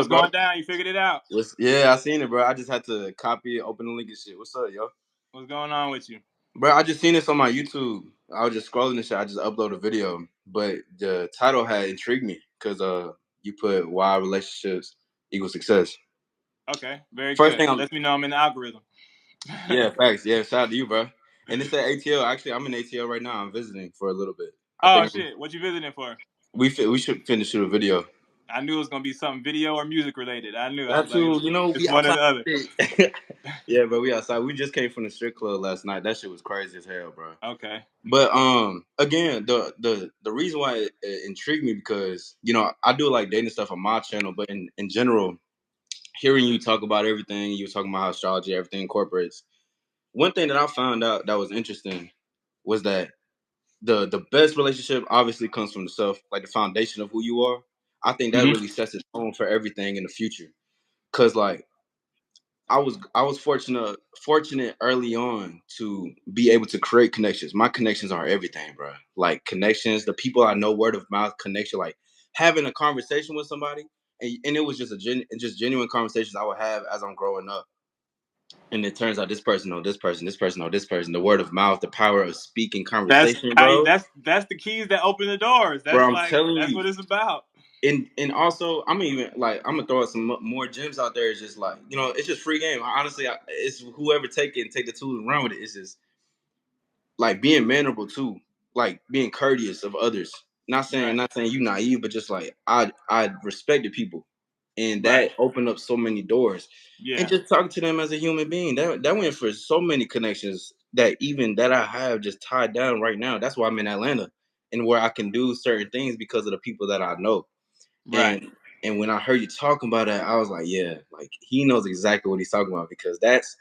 What's bro? going down? You figured it out. Yeah, I seen it, bro. I just had to copy it, open the link and shit. What's up, yo? What's going on with you? Bro, I just seen this on my YouTube. I was just scrolling and shit. I just uploaded a video, but the title had intrigued me because you put why relationships equal success. Okay, very First good. thing, Lets me know I'm in the algorithm. yeah, facts. Yeah, shout out to you, bro. And it said ATL. Actually, I'm in ATL right now. I'm visiting for a little bit. I Oh think shit, what you visiting for? we should finish shoot a video. I knew it was gonna be something video or music related. I knew. I That was like, too, it's we one or outside. the other. Yeah, bro, we outside. We just came from the strip club last night. That shit was crazy as hell, bro. Okay. But again, the reason why it intrigued me because I do like dating stuff on my channel, but in general, hearing you talk about everything, you were talking about how astrology, everything incorporates. One thing that I found out that was interesting was that the best relationship obviously comes from the self, like the foundation of who you are. I think that Hmm. really sets the tone for everything in the future. Cause like I was fortunate early on to be able to create connections. My connections are everything, bro. Like connections, the people I know, word of mouth connection, like having a conversation with somebody, and it was just just genuine conversations I would have as I'm growing up. And it turns out this person know this person, this person know this person. The word of mouth, the power of speaking That's conversation, how. bro. That's the keys that open the doors. Bro, That's I'm like telling that's you, what it's about. and also I'm gonna throw out some more gems out there. It's just like it's just free game. Honestly, it's whoever take it and take the tools and run with it. It's just like being mannerable too, like being courteous of others. Right. Not saying you naive, but just like I respected people, and Right. that opened up so many doors. And Yeah. just talking to them as a human being, that went for so many connections that even that I have just tied down right now. That's why I'm in Atlanta and where I can do certain things because of the people that I know. Right. And when I heard you talking about that, I was like, yeah, like he knows exactly what he's talking about because that's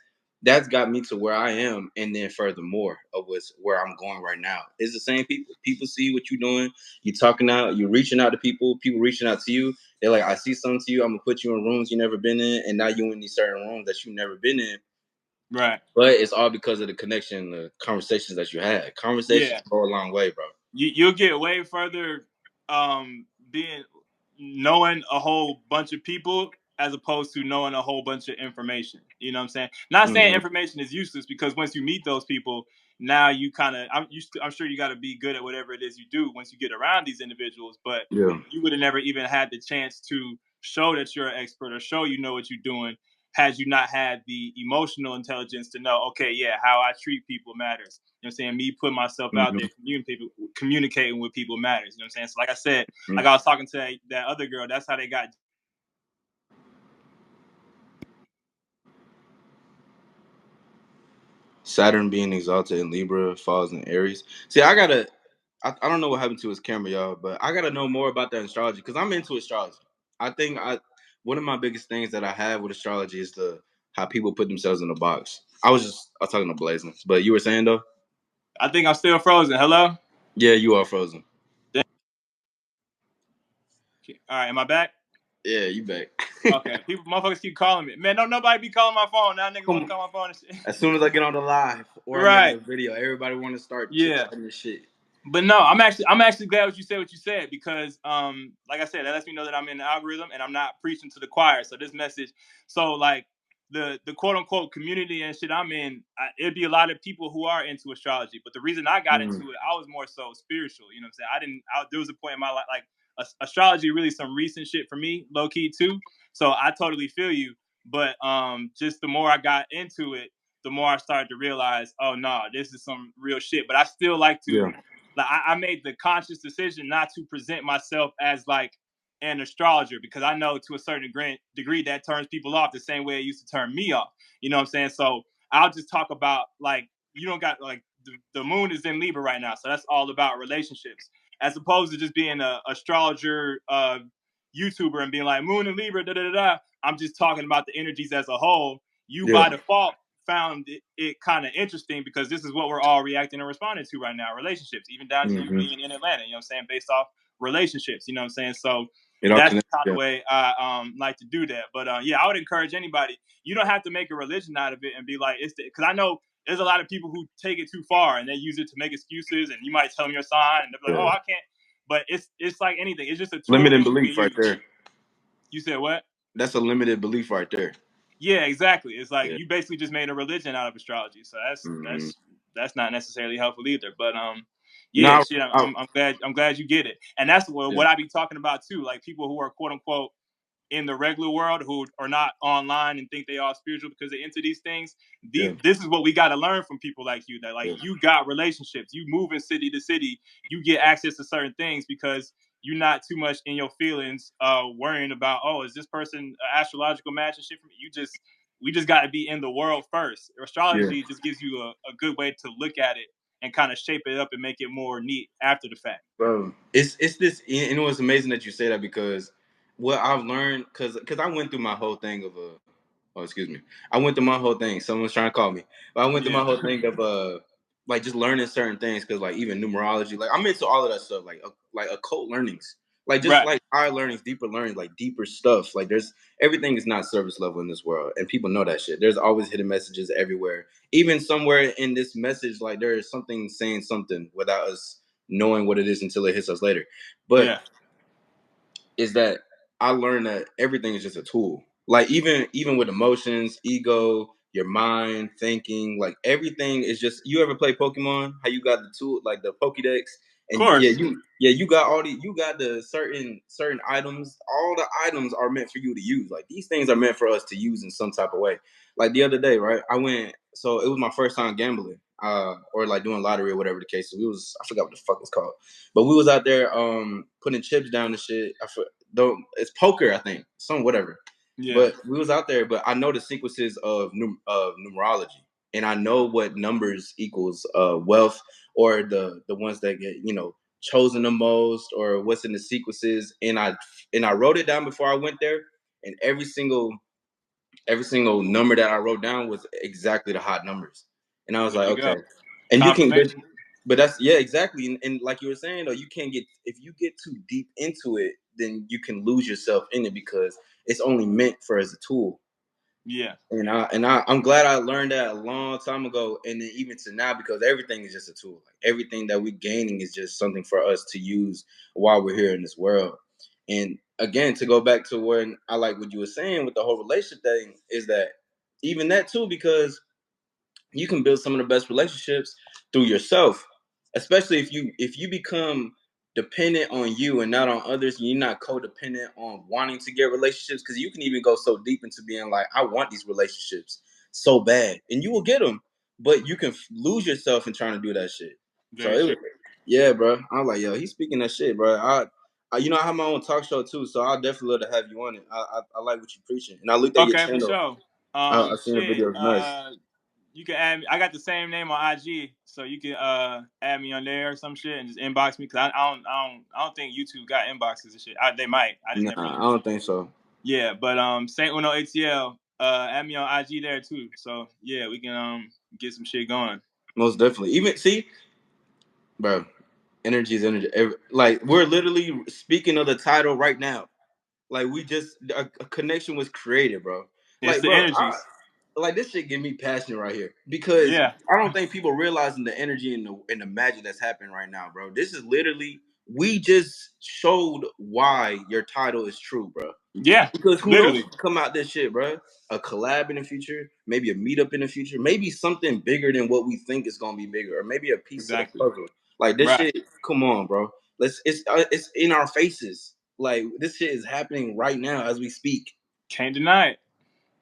got me to where I am, and then furthermore of where I'm going right now. It's the same people. People see what you're doing. You talking out. You're reaching out to people. People reaching out to you. They're like, I see something to you. I'm gonna put you in rooms you never been in, and now you in these certain rooms that you never been in. Right. But it's all because of the connection, the conversations that you had. Conversations Yeah. go a long way, bro. You'll get way further being knowing a whole bunch of people as opposed to knowing a whole bunch of information. You know what I'm saying? Not saying Mm-hmm. information is useless because once you meet those people, now you kind of I'm sure you got to be good at whatever it is you do once you get around these individuals, but Yeah. you would have never even had the chance to show that you're an expert or show you know what you're doing had you not had the emotional intelligence to know, okay, yeah, how I treat people matters. You know what I'm saying? Me putting myself out there, Mm-hmm. communicating with people matters. You know what I'm saying? So like I said, Mm-hmm. like I was talking to that other girl, that's how they got. Saturn being exalted in Libra falls in Aries. See, I don't know what happened to his camera, y'all, but I gotta know more about that astrology because I'm into astrology. I think one of my biggest things that I have with astrology is the how people put themselves in a box. I was talking to Blazing, but you were saying though? I think I'm still frozen. Hello? Yeah, you are frozen. All right, am I back? Yeah, you back. Okay, people, motherfuckers keep calling me. Man, don't nobody be calling my phone. Now niggas want to call my phone and shit. As soon as I get on the live or I make Right. a video, everybody want to start chit Yeah. chatting and shit. But no, I'm actually glad what you said because like I said, that lets me know that I'm in the algorithm and I'm not preaching to the choir. So this message, so like the quote unquote community and shit I'm in, it'd be a lot of people who are into astrology. But the reason I got Mm. into it, I was more so spiritual. You know what I'm saying? There was a point in my life like astrology really some recent shit for me, low key too. So I totally feel you. But just the more I got into it, the more I started to realize, oh no, this is some real shit. But I still like to Yeah. like I made the conscious decision not to present myself as like an astrologer because I know to a certain degree that turns people off the same way it used to turn me off. You know what I'm saying? So I'll just talk about like you don't got like the moon is in Libra right now, so that's all about relationships as opposed to just being a astrologer YouTuber and being like moon and Libra da da da da. I'm just talking about the energies as a whole. You Yeah. by default found it kind of interesting because this is what we're all reacting and responding to right now, relationships, even down to you Mm-hmm. being in Atlanta, you know what I'm saying, based off relationships, you know what I'm saying? So It all that's the connects. kind of Yeah. way I like to do that. But yeah, I would encourage anybody, you don't have to make a religion out of it and be like, because I know there's a lot of people who take it too far and they use it to make excuses and you might tell them your sign and they'll be like, oh, Yeah. I can't. But it's like anything. It's just a tool Limiting that you can belief right use. there. You said what? That's a limited belief right there. Yeah, exactly. It's like Yeah. you basically just made a religion out of astrology. So that's Mm-hmm. that's that's not necessarily helpful either. But yeah, No, shit. I'm glad you get it, and that's yeah, what I be talking about too. Like people who are quote unquote in the regular world who are not online and think they are spiritual because they're into these things. yeah, This is what we got to learn from people like you. That like yeah, you got relationships, you move in city to city, you get access to certain things because you're not too much in your feelings, worrying about, oh, is this person an astrological match and shit for me? We just got to be in the world first. yeah. Astrology just gives you a good way to look at it and kind of shape it up and make it more neat after the fact. Bro, it's this, and it was amazing that you say that because what I've learned, because I went through my whole thing of oh, excuse me, I went through my whole thing. Someone's trying to call me, but I went through my Yeah, whole thing of like just learning certain things because like even numerology, like I'm into all of that stuff, like occult learnings, like just right. like higher learnings, deeper learnings, like deeper stuff. Like there's everything is not surface level in this world, and people know that shit. There's always hidden messages everywhere. Even somewhere in this message, like there is something saying something without us knowing what it is until it hits us later. But Yeah, is that I learned that everything is just a tool. Like even with emotions, ego, your mind, thinking, like everything is just. You ever play Pokemon? How you got the tool, like the Pokédex, of and yeah, course. you got all the you got the certain items. All the items are meant for you to use. Like these things are meant for us to use in some type of way. Like the other day, right? I went. So it was my first time gambling, or like doing lottery or whatever the case. So we was I forgot what the fuck it's called, but we was out there putting chips down and shit. Don't it's poker, I think, some whatever. Yeah. But we was out there, but I know the sequences of numerology, and I know what numbers equals wealth, or the ones that get chosen the most, or what's in the sequences. And I wrote it down before I went there, and every single number that I wrote down was exactly the hot numbers. And I was There like, you okay. go. And you can get, Confirmation. but that's yeah, exactly. And like you were saying though, you can't get if you get too deep into it, then you can lose yourself in it because it's only meant for as a tool. Yeah. I'm glad I learned that a long time ago, and then even to now, because everything is just a tool. Like everything that we're gaining is just something for us to use while we're here in this world. And again, to go back to when I like what you were saying with the whole relationship thing, is that even that too, because you can build some of the best relationships through yourself, especially if you become dependent on you and not on others, and you're not codependent on wanting to get relationships, because you can even go so deep into being like, I want these relationships so bad, and you will get them, but you can lose yourself in trying to do that shit. So Very it true. was, yeah, bro. I was like, yo, he's speaking that shit, bro. I have my own talk show too, so I'll definitely love to have you on it. I like what you're preaching, and I looked at your Okay, for channel. sure. I seen the Shit. videos, nice. You can add me. I got the same name on IG, so you can add me on there or some shit and just inbox me because I don't think YouTube got inboxes and shit. They might. I just never Nah, I used it. don't think so. Yeah, but Saint Uno ATL. Add me on IG there too. So yeah, we can get some shit going. Most definitely. Even see, bro, energy is energy. Like we're literally speaking of the title right now. Like we just a connection was created, bro. It's Like, the bro, energies. like this shit get me passionate right here because Yeah. I don't think people realizing the energy and the magic that's happening right now, bro. This is literally we just showed why your title is true, bro. Yeah. Because who knows Literally. what can come out this shit, bro? A collab in the future, maybe a meetup in the future, maybe something bigger than what we think is gonna be bigger, or maybe a piece of the Exactly. puzzle. Like this Right. shit, come on, bro. It's in our faces. Like this shit is happening right now as we speak. Can't deny it.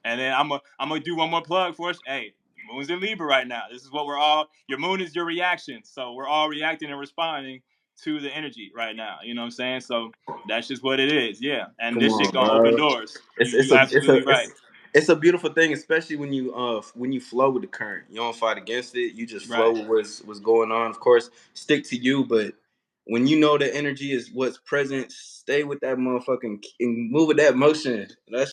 And then I'm gonna do one more plug for us. Hey, the moon's in Libra right now. This is what we're all. Your moon is your reaction, so we're all reacting and responding to the energy right now. You know what I'm saying? So that's just what it is. Yeah, and Come this shit on, gonna open bro. doors. It's You it's you a it's a absolutely right. it's a beautiful thing, especially when you flow with the current. You don't fight against it. You just flow Right. with what's going on. Of course, stick to you, but when you know the energy is what's present, stay with that motherfucking and move with that motion. That's